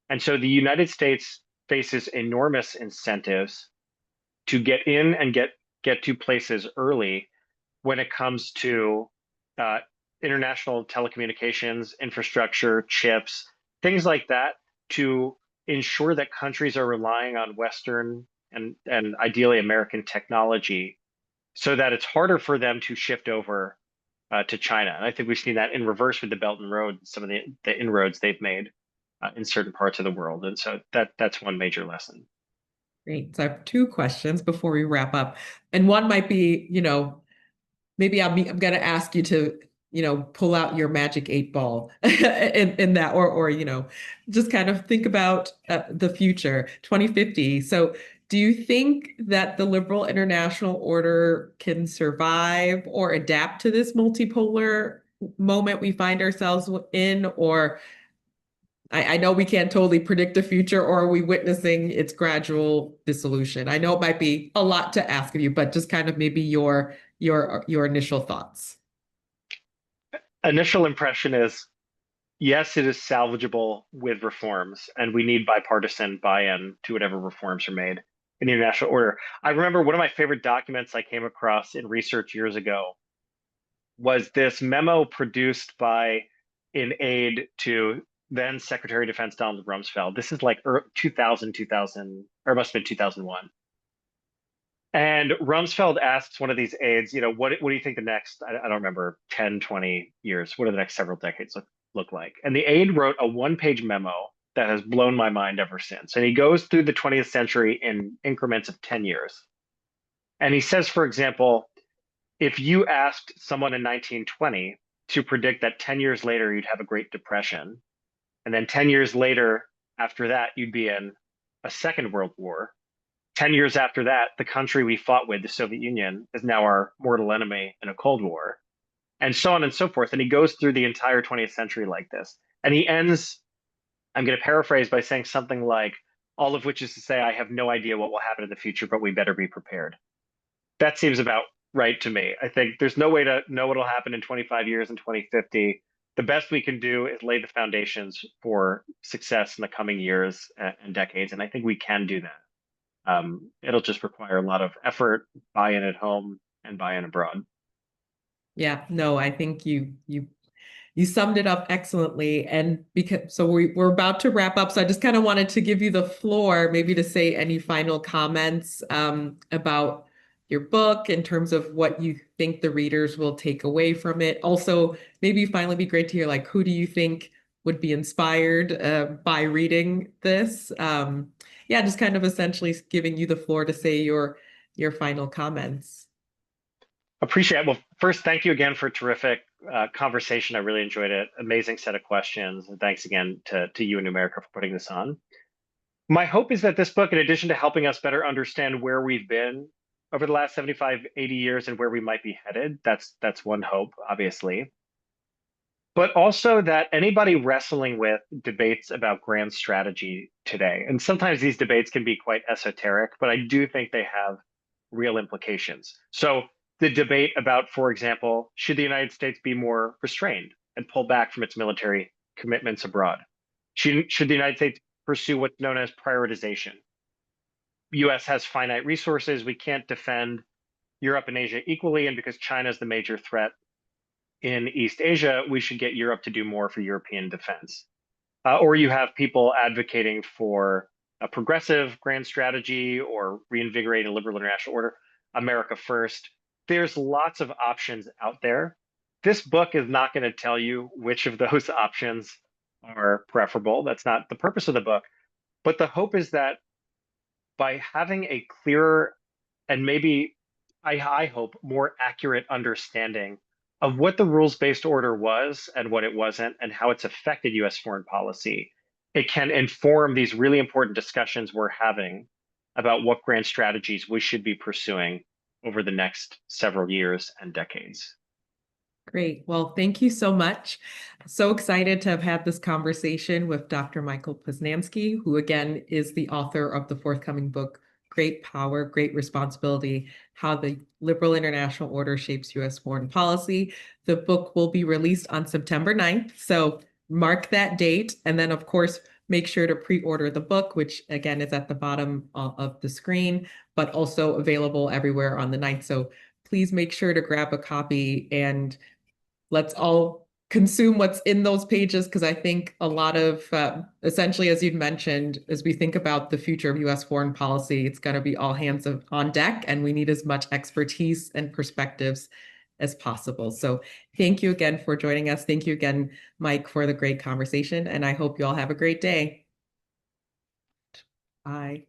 And so the United States faces enormous incentives to get in and get to places early when it comes to uh, international telecommunications, infrastructure, chips, things like that, to ensure that countries are relying on Western and ideally American technology so that it's harder for them to shift over to China. And I think we've seen that in reverse with the Belt and Road, some of the inroads they've made in certain parts of the world. And so that's one major lesson. Great. So I have two questions before we wrap up. And one might be, maybe I'm going to ask you to, pull out your magic 8 ball in that, or, just kind of think about the future, 2050. So do you think that the liberal international order can survive or adapt to this multipolar moment we find ourselves in? Or I know we can't totally predict the future, or are we witnessing its gradual dissolution? I know it might be a lot to ask of you, but just kind of maybe your initial thoughts. Initial impression is yes, it is salvageable with reforms, and we need bipartisan buy-in to whatever reforms are made in the international order. I remember one of my favorite documents I came across in research years ago was this memo produced by an aide to then Secretary of Defense Donald Rumsfeld. This is like 2000, or it must have been 2001. And Rumsfeld asks one of these aides, what do you think the next, I don't remember, 10, 20 years, what do the next several decades look like? And the aide wrote a one-page memo that has blown my mind ever since. And he goes through the 20th century in increments of 10 years. And he says, for example, if you asked someone in 1920 to predict that 10 years later you'd have a Great Depression, and then 10 years later after that you'd be in a Second World War, 10 years after that, the country we fought with, the Soviet Union, is now our mortal enemy in a Cold War, and so on and so forth. And he goes through the entire 20th century like this. And he ends, I'm going to paraphrase by saying something like, all of which is to say, I have no idea what will happen in the future, but we better be prepared. That seems about right to me. I think there's no way to know what will happen in 25 years and 2050. The best we can do is lay the foundations for success in the coming years and decades. And I think we can do that. It'll just require a lot of effort, buy-in at home, and buy-in abroad. Yeah, no, I think you summed it up excellently. And because so we're about to wrap up. So I just kind of wanted to give you the floor, maybe to say any final comments about your book in terms of what you think the readers will take away from it. Also, maybe finally be great to hear like who do you think would be inspired by reading this? Yeah, just kind of essentially giving you the floor to say your final comments. Appreciate it. Well, first, thank you again for a terrific conversation. I really enjoyed it. Amazing set of questions. And thanks again to you and New America for putting this on. My hope is that this book, in addition to helping us better understand where we've been over the last 75, 80 years and where we might be headed, that's one hope, obviously, but also that anybody wrestling with debates about grand strategy today, and sometimes these debates can be quite esoteric, but I do think they have real implications. So the debate about, for example, should the United States be more restrained and pull back from its military commitments abroad? Should the United States pursue what's known as prioritization? US has finite resources. We can't defend Europe and Asia equally. And because China is the major threat in East Asia, we should get Europe to do more for European defense. Or you have people advocating for a progressive grand strategy or reinvigorating a liberal international order, America first. There's lots of options out there. This book is not going to tell you which of those options are preferable. That's not the purpose of the book. But the hope is that by having a clearer and maybe, I hope, more accurate understanding of what the rules-based order was and what it wasn't, and how it's affected US foreign policy, it can inform these really important discussions we're having about what grand strategies we should be pursuing over the next several years and decades. Great. Well, thank you so much. So excited to have had this conversation with Dr. Michael Poznanski, who again is the author of the forthcoming book, Great Power, Great Responsibility, How the Liberal International Order Shapes U.S. Foreign Policy. The book will be released on September 9th. So mark that date. And then, of course, make sure to pre-order the book, which again is at the bottom of the screen, but also available everywhere on the 9th. So please make sure to grab a copy and let's all consume what's in those pages, because I think a lot of, essentially, as you'd mentioned, as we think about the future of US foreign policy, it's going to be all hands on deck, and we need as much expertise and perspectives as possible. So thank you again for joining us. Thank you again, Mike, for the great conversation, and I hope you all have a great day. Bye.